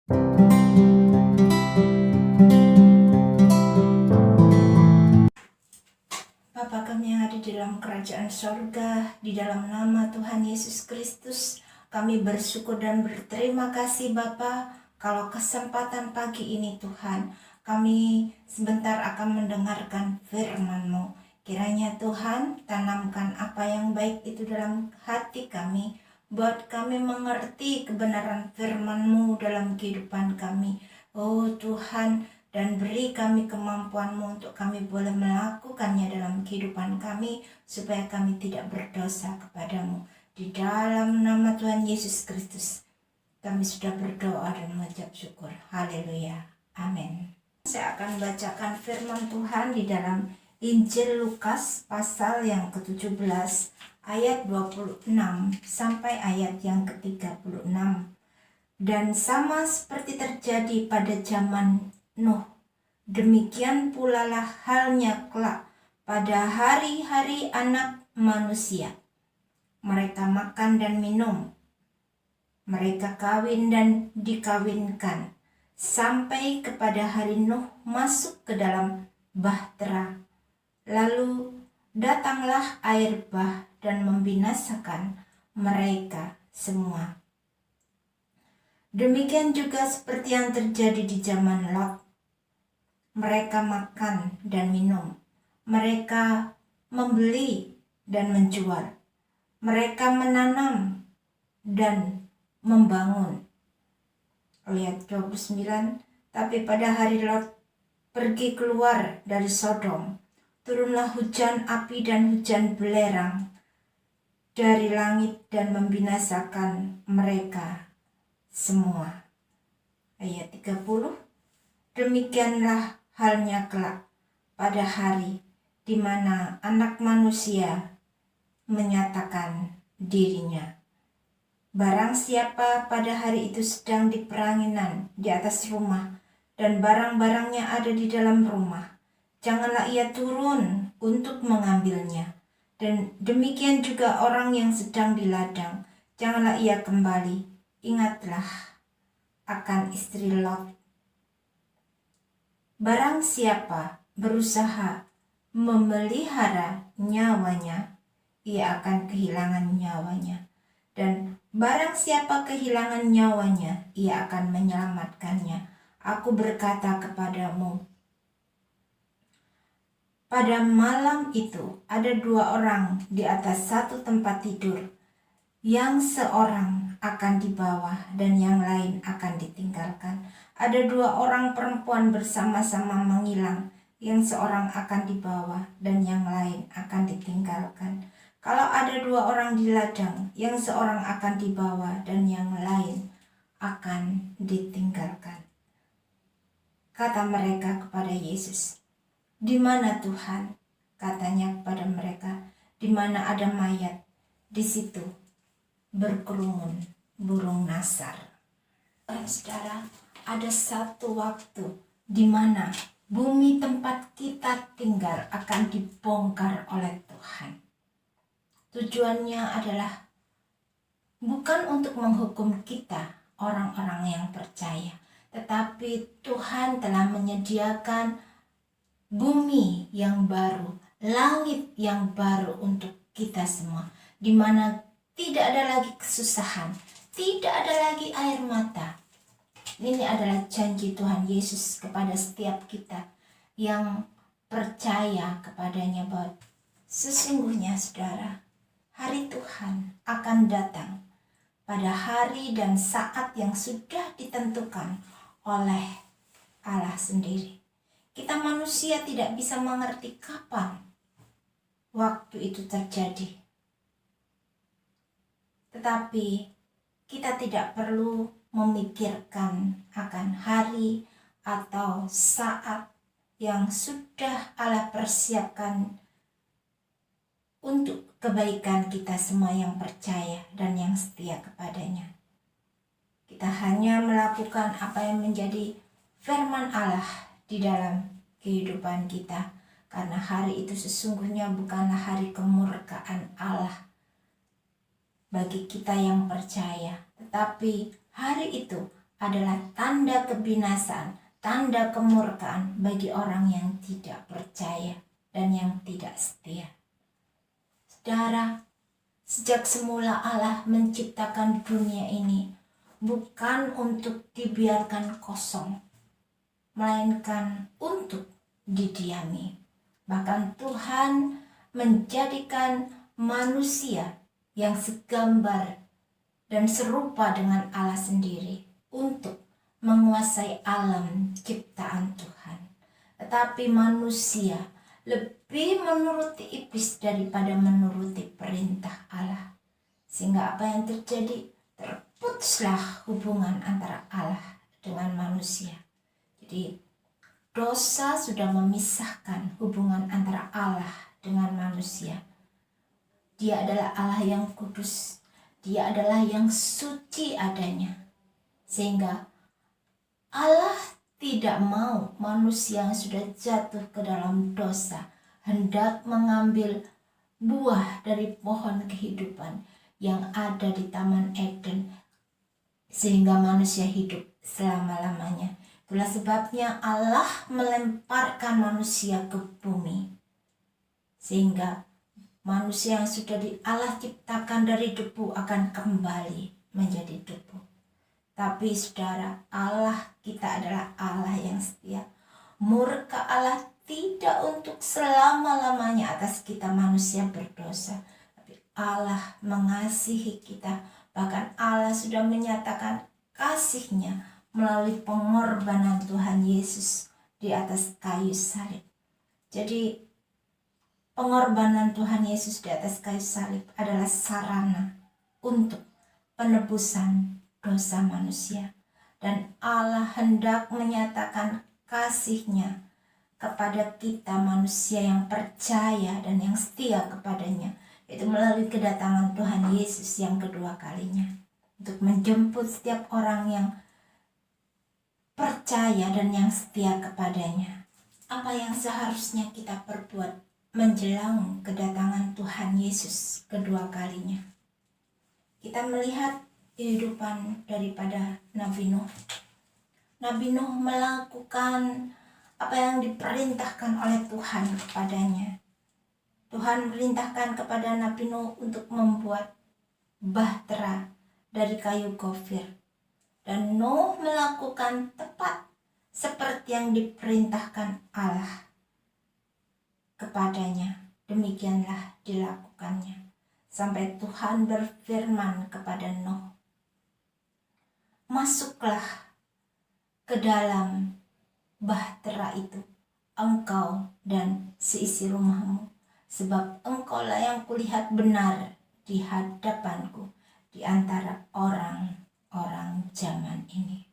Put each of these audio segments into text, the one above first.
Bapa kami yang ada di dalam kerajaan sorga, di dalam nama Tuhan Yesus Kristus, kami bersyukur dan berterima kasih Bapa, kalau kesempatan pagi ini Tuhan, kami sebentar akan mendengarkan firman-Mu. Kiranya Tuhan tanamkan apa yang baik itu dalam hati kami, buat kami mengerti kebenaran firman-Mu dalam kehidupan kami. Oh Tuhan, dan beri kami kemampuan-Mu untuk kami boleh melakukannya dalam kehidupan kami, supaya kami tidak berdosa kepadamu. Di dalam nama Tuhan Yesus Kristus, kami sudah berdoa dan mengucap syukur. Haleluya. Amin. Saya akan bacakan firman Tuhan di dalam Injil Lukas pasal yang ke-17 ayat 26 sampai ayat yang ke-36. Dan sama seperti terjadi pada zaman Nuh, demikian pula lah halnya kelak pada hari-hari Anak Manusia. Mereka makan dan minum, mereka kawin dan dikawinkan, sampai kepada hari Nuh masuk ke dalam bahtera. Lalu datanglah air bah dan membinasakan mereka semua. Demikian juga seperti yang terjadi di zaman Lot. Mereka makan dan minum, mereka membeli dan menjual, mereka menanam dan membangun. Ayat 29, tapi pada hari Lot pergi keluar dari Sodom, turunlah hujan api dan hujan belerang dari langit dan membinasakan mereka semua. Ayat 30, demikianlah halnya kelak pada hari di mana Anak Manusia menyatakan dirinya. Barang siapa pada hari itu sedang di peranginan di atas rumah dan barang-barangnya ada di dalam rumah, janganlah ia turun untuk mengambilnya. Dan demikian juga orang yang sedang di ladang, janganlah ia kembali. Ingatlah akan istri Lot. Barang siapa berusaha memelihara nyawanya, ia akan kehilangan nyawanya. Dan barang siapa kehilangan nyawanya, ia akan menyelamatkannya. Aku berkata kepadamu, pada malam itu ada dua orang di atas satu tempat tidur, yang seorang akan dibawa dan yang lain akan ditinggalkan. Ada dua orang perempuan bersama-sama menghilang, yang seorang akan dibawa dan yang lain akan ditinggalkan. Kalau ada dua orang di ladang, yang seorang akan dibawa dan yang lain akan ditinggalkan. Kata mereka kepada Yesus, "Di mana Tuhan?" Katanya kepada mereka, "Di mana ada mayat, di situ berkerumun burung nasar." Saudara, ada satu waktu di mana bumi tempat kita tinggal akan dibongkar oleh Tuhan. Tujuannya adalah bukan untuk menghukum kita, orang-orang yang percaya, tetapi Tuhan telah menyediakan bumi yang baru, langit yang baru untuk kita semua, di mana tidak ada lagi kesusahan, tidak ada lagi air mata. Ini adalah janji Tuhan Yesus kepada setiap kita yang percaya kepadanya, bahwa sesungguhnya saudara, hari Tuhan akan datang pada hari dan saat yang sudah ditentukan oleh Allah sendiri. Kita manusia tidak bisa mengerti kapan waktu itu terjadi. Tetapi kita tidak perlu memikirkan akan hari atau saat yang sudah Allah persiapkan untuk kebaikan kita semua yang percaya dan yang setia kepadanya. Kita hanya melakukan apa yang menjadi firman Allah di dalam kehidupan kita, karena hari itu sesungguhnya bukanlah hari kemurkaan Allah bagi kita yang percaya, tetapi hari itu adalah tanda kebinasaan, tanda kemurkaan bagi orang yang tidak percaya dan yang tidak setia. Saudara, sejak semula Allah menciptakan dunia ini bukan untuk dibiarkan kosong, melainkan untuk didiami. Bahkan Tuhan menjadikan manusia yang segambar dan serupa dengan Allah sendiri untuk menguasai alam ciptaan Tuhan. Tetapi manusia lebih menuruti iblis daripada menuruti perintah Allah. Sehingga apa yang terjadi? Terputuslah hubungan antara Allah dengan manusia. Jadi dosa sudah memisahkan hubungan antara Allah dengan manusia. Dia adalah Allah yang kudus. Dia adalah yang suci adanya. Sehingga Allah tidak mau manusia yang sudah jatuh ke dalam dosa hendak mengambil buah dari pohon kehidupan yang ada di Taman Eden sehingga manusia hidup selama-lamanya. Itulah sebabnya Allah melemparkan manusia ke bumi sehingga manusia yang sudah Allah ciptakan dari debu akan kembali menjadi debu. Tapi saudara, Allah kita adalah Allah yang setia. Murka Allah tidak untuk selama-lamanya atas kita manusia berdosa. Tapi Allah mengasihi kita. Bahkan Allah sudah menyatakan kasih-Nya melalui pengorbanan Tuhan Yesus di atas kayu salib. Jadi pengorbanan Tuhan Yesus di atas kayu salib adalah sarana untuk penebusan dosa manusia. Dan Allah hendak menyatakan kasih-Nya kepada kita manusia yang percaya dan yang setia kepadanya. Itu melalui kedatangan Tuhan Yesus yang kedua kalinya. Untuk menjemput setiap orang yang percaya dan yang setia kepadanya. Apa yang seharusnya kita perbuat menjelang kedatangan Tuhan Yesus kedua kalinya? Kita melihat kehidupan daripada Nabi Nuh. Nabi Nuh melakukan apa yang diperintahkan oleh Tuhan kepadanya. Tuhan merintahkan kepada Nabi Nuh untuk membuat bahtera dari kayu gofir. Dan Nuh melakukan tepat seperti yang diperintahkan Allah kepadanya. Demikianlah dilakukannya. Sampai Tuhan berfirman kepada Nuh, masuklah ke dalam bahtera itu, engkau dan seisi rumahmu, sebab engkaulah yang kulihat benar di hadapanku di antara orang-orang zaman ini.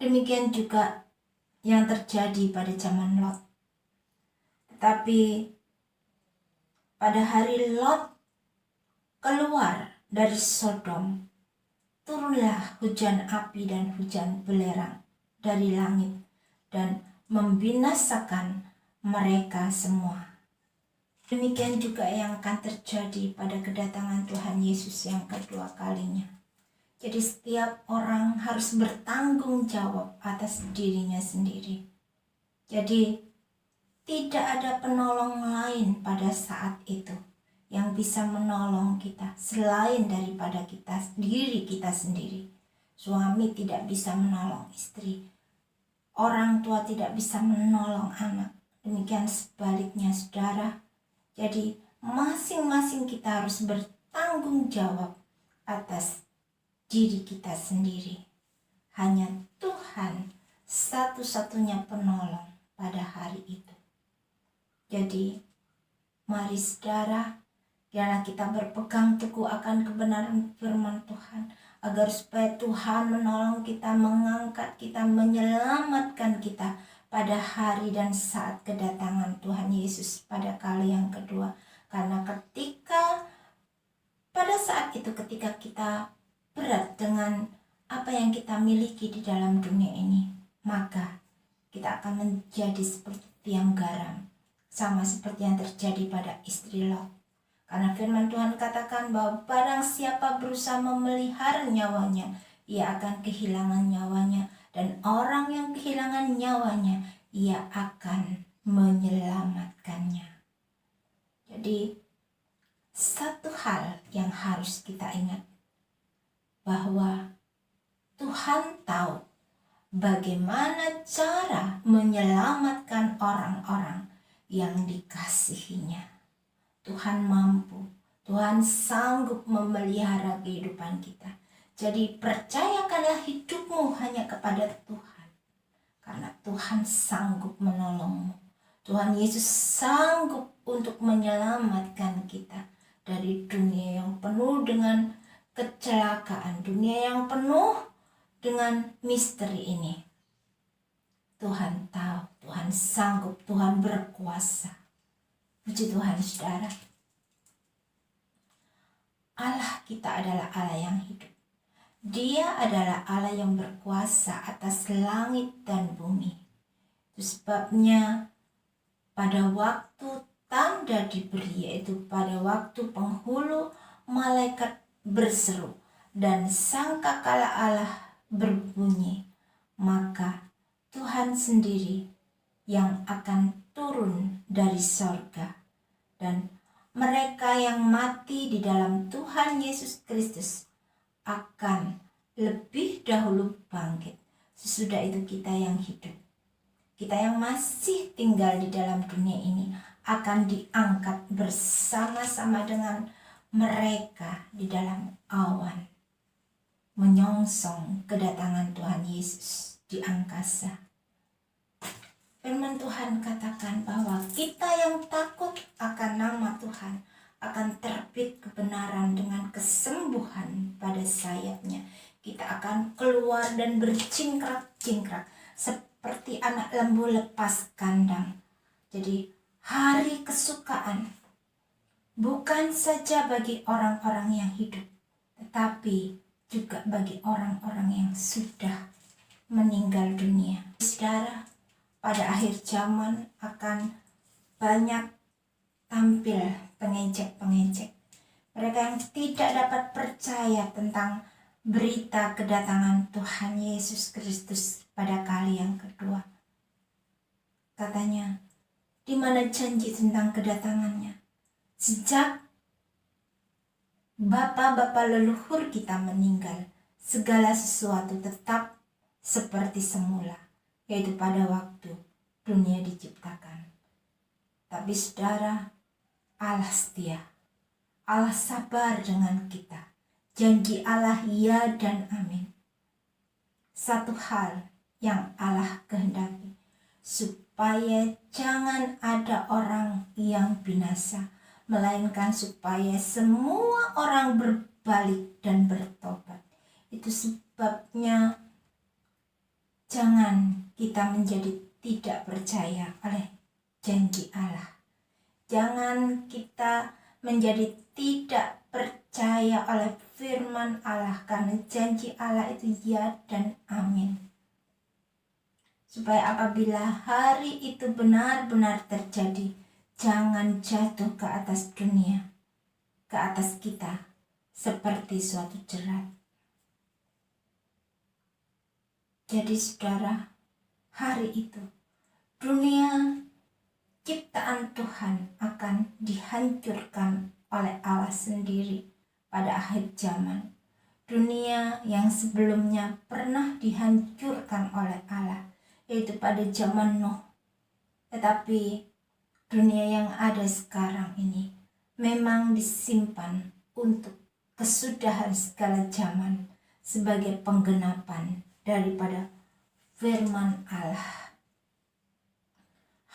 Demikian juga yang terjadi pada zaman Lot. Tetapi pada hari Lot keluar dari Sodom, turunlah hujan api dan hujan belerang dari langit dan membinasakan mereka semua. Demikian juga yang akan terjadi pada kedatangan Tuhan Yesus yang kedua kalinya. Jadi setiap orang harus bertanggung jawab atas dirinya sendiri. Jadi tidak ada penolong lain pada saat itu yang bisa menolong kita selain daripada diri kita sendiri. Suami tidak bisa menolong istri. Orang tua tidak bisa menolong anak. Demikian sebaliknya saudara. Jadi masing-masing kita harus bertanggung jawab atas diri kita sendiri. Hanya Tuhan satu-satunya penolong pada hari itu. Jadi mari saudara, biarlah kita berpegang teguh akan kebenaran firman Tuhan, agar supaya Tuhan menolong kita, mengangkat kita, menyelamatkan kita pada hari dan saat kedatangan Tuhan Yesus pada kali yang kedua. Karena pada saat itu ketika kita berat dengan apa yang kita miliki di dalam dunia ini, maka kita akan menjadi seperti tiang garam, sama seperti yang terjadi pada istri Lot. Karena firman Tuhan katakan bahwa barang siapa berusaha memelihara nyawanya, ia akan kehilangan nyawanya, dan orang yang kehilangan nyawanya, ia akan menyelamatkannya. Jadi satu hal yang harus kita ingat, bahwa Tuhan tahu bagaimana cara menyelamatkan orang-orang yang dikasihinya. Tuhan mampu, Tuhan sanggup memelihara kehidupan kita. Jadi percayakanlah hidupmu hanya kepada Tuhan, karena Tuhan sanggup menolongmu. Tuhan Yesus sanggup untuk menyelamatkan kita dari dunia yang penuh dengan kecelakaan, dunia yang penuh dengan misteri ini. Tuhan tahu, Tuhan sanggup, Tuhan berkuasa. Puji Tuhan, saudara. Allah kita adalah Allah yang hidup. Dia adalah Allah yang berkuasa atas langit dan bumi. Itu sebabnya pada waktu tanda diberi, yaitu pada waktu penghulu malaikat berseru dan sangkakala Allah berbunyi, maka Tuhan sendiri yang akan turun dari sorga, dan mereka yang mati di dalam Tuhan Yesus Kristus akan lebih dahulu bangkit. Sesudah itu kita yang hidup, kita yang masih tinggal di dalam dunia ini, akan diangkat bersama-sama dengan mereka di dalam awan, menyongsong kedatangan Tuhan Yesus di angkasa. Firman Tuhan katakan bahwa kita yang takut akan nama Tuhan akan terbit kebenaran dengan kesembuhan pada sayapnya. Kita akan keluar dan bercingkrak-cingkrak seperti anak lembu lepas kandang. Jadi hari kesukaan bukan saja bagi orang-orang yang hidup, tetapi juga bagi orang-orang yang sudah meninggal dunia. Saudara, pada akhir zaman akan banyak tampil pengejek-pengejek. Mereka yang tidak dapat percaya tentang berita kedatangan Tuhan Yesus Kristus pada kali yang kedua. Katanya, di mana janji tentang kedatangannya? Sejak bapak-bapak leluhur kita meninggal, segala sesuatu tetap seperti semula, yaitu pada waktu dunia diciptakan. Tapi saudara, Allah setia, Allah sabar dengan kita. Janji Allah ya dan amin. Satu hal yang Allah kehendaki, supaya jangan ada orang yang binasa, melainkan supaya semua orang berbalik dan bertobat. Itu sebabnya jangan kita menjadi tidak percaya oleh janji Allah. Jangan kita menjadi tidak percaya oleh firman Allah, karena janji Allah itu ya dan amin. Supaya apabila hari itu benar-benar terjadi, jangan jatuh ke atas dunia, ke atas kita, seperti suatu jerat. Jadi saudara, hari itu dunia ciptaan Tuhan akan dihancurkan oleh Allah sendiri pada akhir zaman. Dunia yang sebelumnya pernah dihancurkan oleh Allah, yaitu pada zaman Nuh. Tetapi dunia yang ada sekarang ini memang disimpan untuk kesudahan segala zaman sebagai penggenapan daripada firman Allah.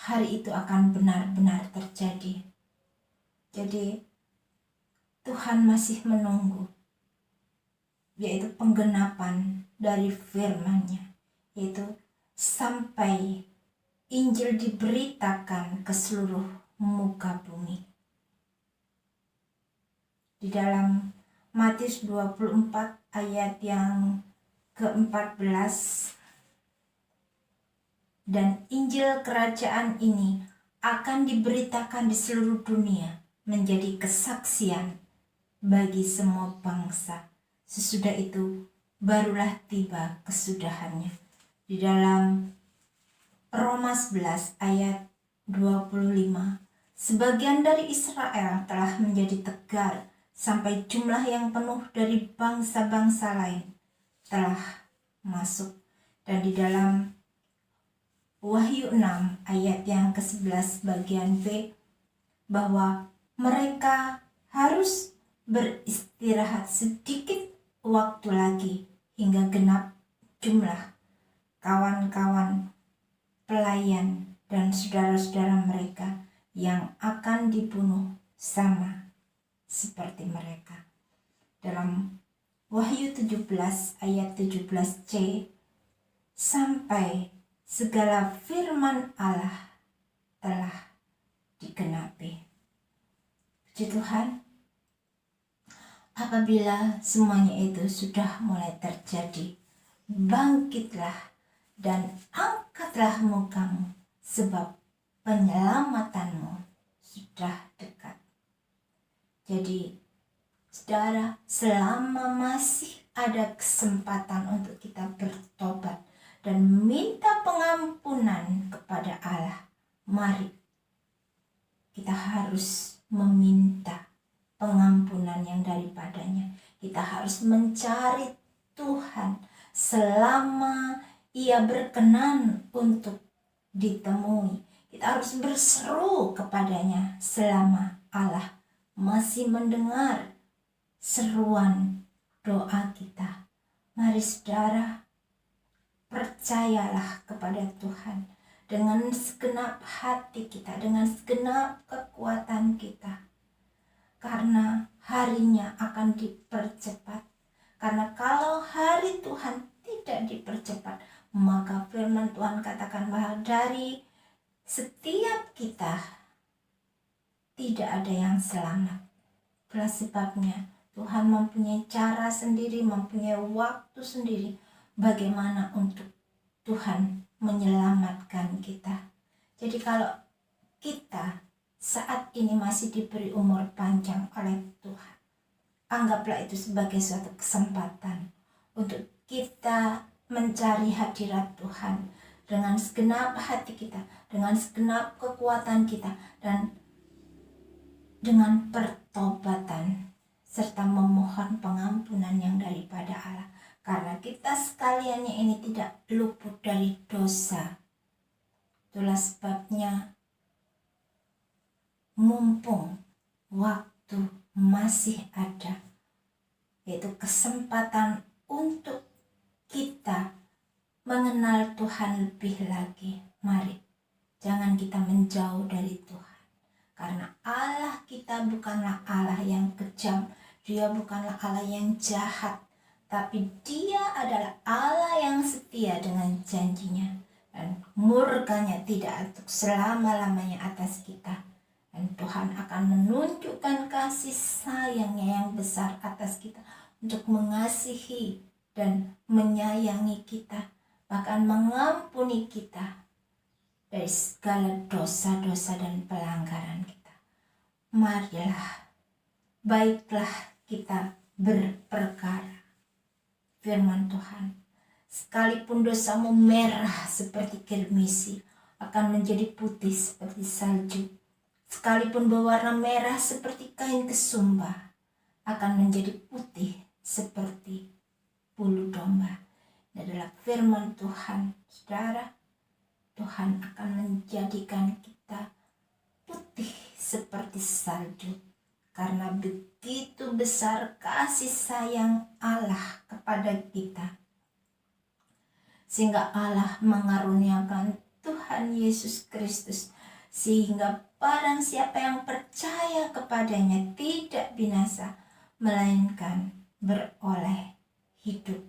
Hari itu akan benar-benar terjadi. Jadi Tuhan masih menunggu, yaitu penggenapan dari firman-Nya, yaitu sampai Injil diberitakan ke seluruh muka bumi. Di dalam Matius 24 ayat yang ke-14, dan Injil kerajaan ini akan diberitakan di seluruh dunia menjadi kesaksian bagi semua bangsa. Sesudah itu barulah tiba kesudahannya. Di dalam Roma 11 ayat 25, sebagian dari Israel telah menjadi tegar sampai jumlah yang penuh dari bangsa-bangsa lain telah masuk. Dan di dalam Wahyu 6 ayat yang ke-11 bagian B, bahwa mereka harus beristirahat sedikit waktu lagi hingga genap jumlah kawan-kawan pelayan dan saudara-saudara mereka yang akan dibunuh sama seperti mereka. Dalam Wahyu 17 ayat 17c, sampai segala firman Allah telah digenapi. Puji Tuhan, apabila semuanya itu sudah mulai terjadi, bangkitlah dan angkatlah mukamu, sebab penyelamatanmu sudah dekat. Jadi, saudara, selama masih ada kesempatan untuk kita bertobat dan minta pengampunan kepada Allah, mari kita harus meminta pengampunan yang daripadanya. Kita harus mencari Tuhan selama Ia berkenan untuk ditemui. Kita harus berseru kepadanya selama Allah masih mendengar seruan doa kita. Mari saudara, percayalah kepada Tuhan dengan segenap hati kita, dengan segenap kekuatan kita. Karena harinya akan dipercepat. Karena kalau hari Tuhan tidak dipercepat, maka firman Tuhan katakan bahwa dari setiap kita tidak ada yang selamat. Itulah sebabnya Tuhan mempunyai cara sendiri, mempunyai waktu sendiri bagaimana untuk Tuhan menyelamatkan kita. Jadi kalau kita saat ini masih diberi umur panjang oleh Tuhan, anggaplah itu sebagai suatu kesempatan untuk kita mencari hadirat Tuhan dengan segenap hati kita, dengan segenap kekuatan kita, dan dengan pertobatan serta memohon pengampunan yang daripada Allah. Karena kita sekaliannya ini tidak luput dari dosa. Itulah sebabnya mumpung waktu masih ada, yaitu kesempatan untuk kita mengenal Tuhan lebih lagi. Mari, jangan kita menjauh dari Tuhan. Karena Allah kita bukanlah Allah yang kejam, Dia bukanlah Allah yang jahat, tapi Dia adalah Allah yang setia dengan janjinya, dan murkanya tidak untuk selama-lamanya atas kita. Dan Tuhan akan menunjukkan kasih sayangnya yang besar atas kita untuk mengasihi dan menyayangi kita, bahkan mengampuni kita dari segala dosa-dosa dan pelanggaran kita. Marilah, baiklah kita berperkara. Firman Tuhan, sekalipun dosamu merah seperti kirmisi, akan menjadi putih seperti salju. Sekalipun berwarna merah seperti kain kesumba, akan menjadi putih seperti bulu domba. Ini adalah firman Tuhan, saudara. Tuhan akan menjadikan kita putih seperti salju, karena begitu besar kasih sayang Allah kepada kita, sehingga Allah mengaruniakan Tuhan Yesus Kristus, sehingga barang siapa yang percaya kepadanya tidak binasa, melainkan beroleh hidup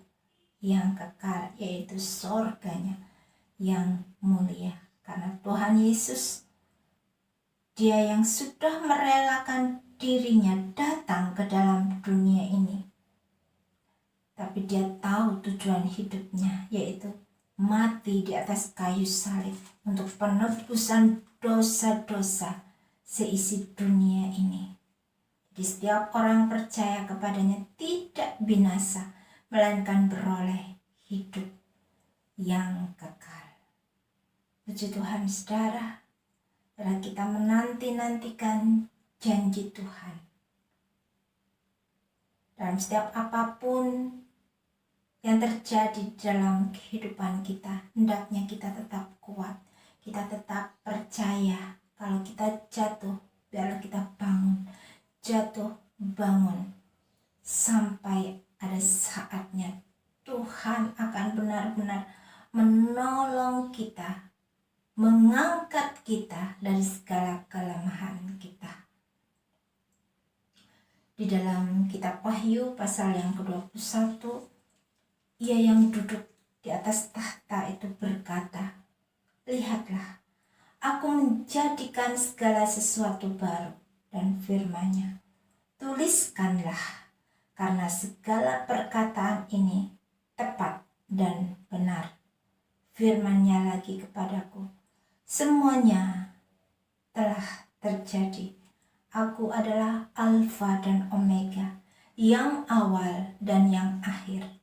yang kekal, yaitu sorganya yang mulia. Karena Tuhan Yesus, Dia yang sudah merelakan dirinya datang ke dalam dunia ini, tapi Dia tahu tujuan hidupnya, yaitu mati di atas kayu salib untuk penebusan dosa-dosa seisi dunia ini. Jadi setiap orang percaya kepadanya tidak binasa, melainkan beroleh hidup yang kekal. Puji Tuhan saudara, bila kita menanti-nantikan janji Tuhan dalam setiap apapun yang terjadi dalam kehidupan kita, hendaknya kita tetap kuat, kita tetap percaya. Kalau kita jatuh, biarlah kita bangun, jatuh bangun, sampai ada saatnya Tuhan akan benar-benar menolong kita, mengangkat kita dari segala kelemahan kita. Di dalam kitab Wahyu pasal yang ke-21, Ia yang duduk di atas tahta itu berkata, "Lihatlah, aku menjadikan segala sesuatu baru," dan firman-Nya, "Tuliskanlah, karena segala perkataan ini tepat dan benar." Firman-Nya lagi kepadaku, "Semuanya telah terjadi. Aku adalah Alfa dan Omega, yang awal dan yang akhir.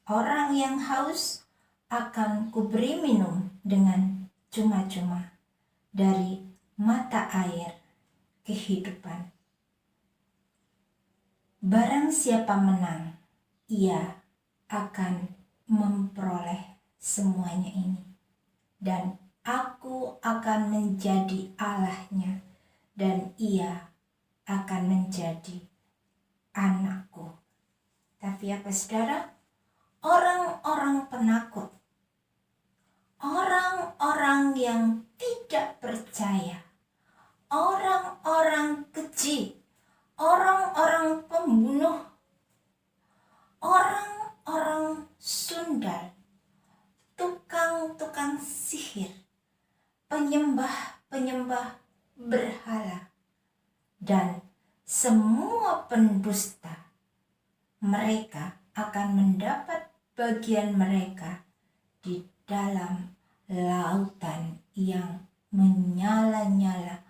Orang yang haus akan kuberi minum dengan cuma-cuma dari mata air kehidupan. Barang siapa menang, ia akan memperoleh semuanya ini. Dan aku akan menjadi Allahnya, dan ia akan menjadi anakku." Tapi apa saudara? Orang-orang penakut, orang-orang yang tidak percaya, orang-orang keji, orang-orang pembunuh, orang-orang sundal, tukang-tukang sihir, penyembah-penyembah berhala, dan semua pendusta, mereka akan mendapat bagian mereka di dalam lautan yang menyala-nyala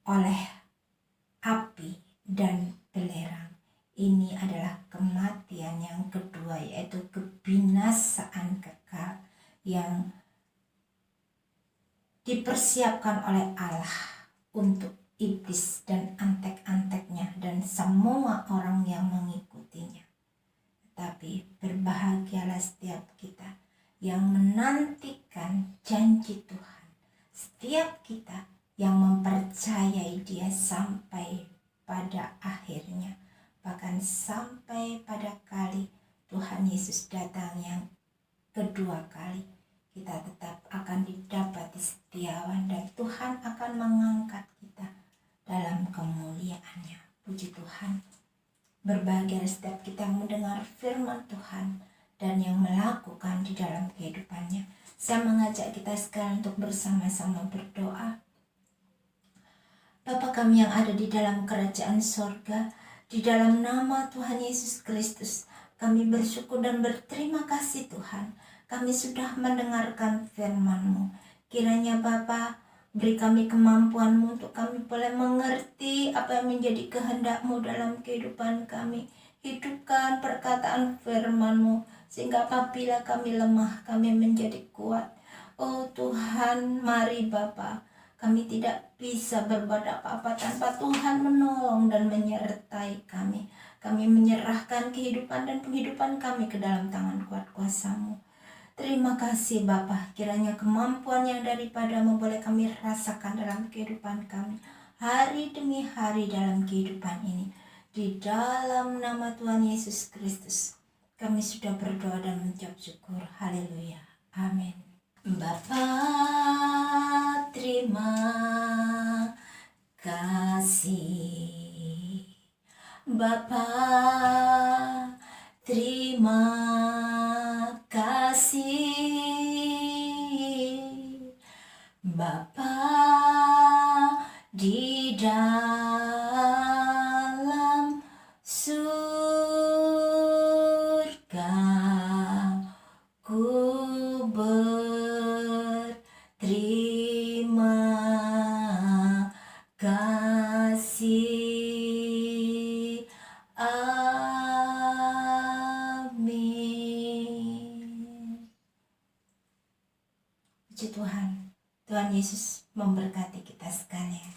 oleh api dan belerang. Ini adalah kematian yang kedua, yaitu kebinasaan kekal yang dipersiapkan oleh Allah untuk iblis dan antek-anteknya dan semua orang yang mengikutinya. Tapi berbahagialah setiap kita yang menantikan janji Tuhan, setiap kita yang mempercayai Dia sampai pada akhirnya, bahkan sampai pada kali Tuhan Yesus datang yang kedua kali. Kita tetap akan didapati setiawan dan Tuhan akan mengangkat kita dalam kemuliaan-Nya. Puji Tuhan. Berbahagia setiap kita yang mendengar firman Tuhan dan yang melakukan di dalam kehidupannya. Saya mengajak kita sekarang untuk bersama-sama berdoa. Bapa kami yang ada di dalam kerajaan sorga, di dalam nama Tuhan Yesus Kristus, kami bersyukur dan berterima kasih Tuhan. Kami sudah mendengarkan firman-Mu. Kiranya Bapa, beri kami kemampuan-Mu untuk kami boleh mengerti apa yang menjadi kehendak-Mu dalam kehidupan kami. Hidupkan perkataan firman-Mu, sehingga apabila kami lemah, kami menjadi kuat. Oh Tuhan, mari Bapa, kami tidak bisa berbuat apa-apa tanpa Tuhan menolong dan menyertai kami. Kami menyerahkan kehidupan dan penghidupan kami ke dalam tangan kuat kuasa-Mu. Terima kasih Bapa, kiranya kemampuan yang daripada-Mu boleh kami rasakan dalam kehidupan kami, hari demi hari dalam kehidupan ini. Di dalam nama Tuhan Yesus Kristus, kami sudah berdoa dan mengucap syukur. Haleluya. Amin. Bapa, terima kasih. Bapa, terima kasih. Bapa di dalam surga, ku berterima kasih. Abba Puji Tuhan. Tuhan Yesus memberkati kita sekalian.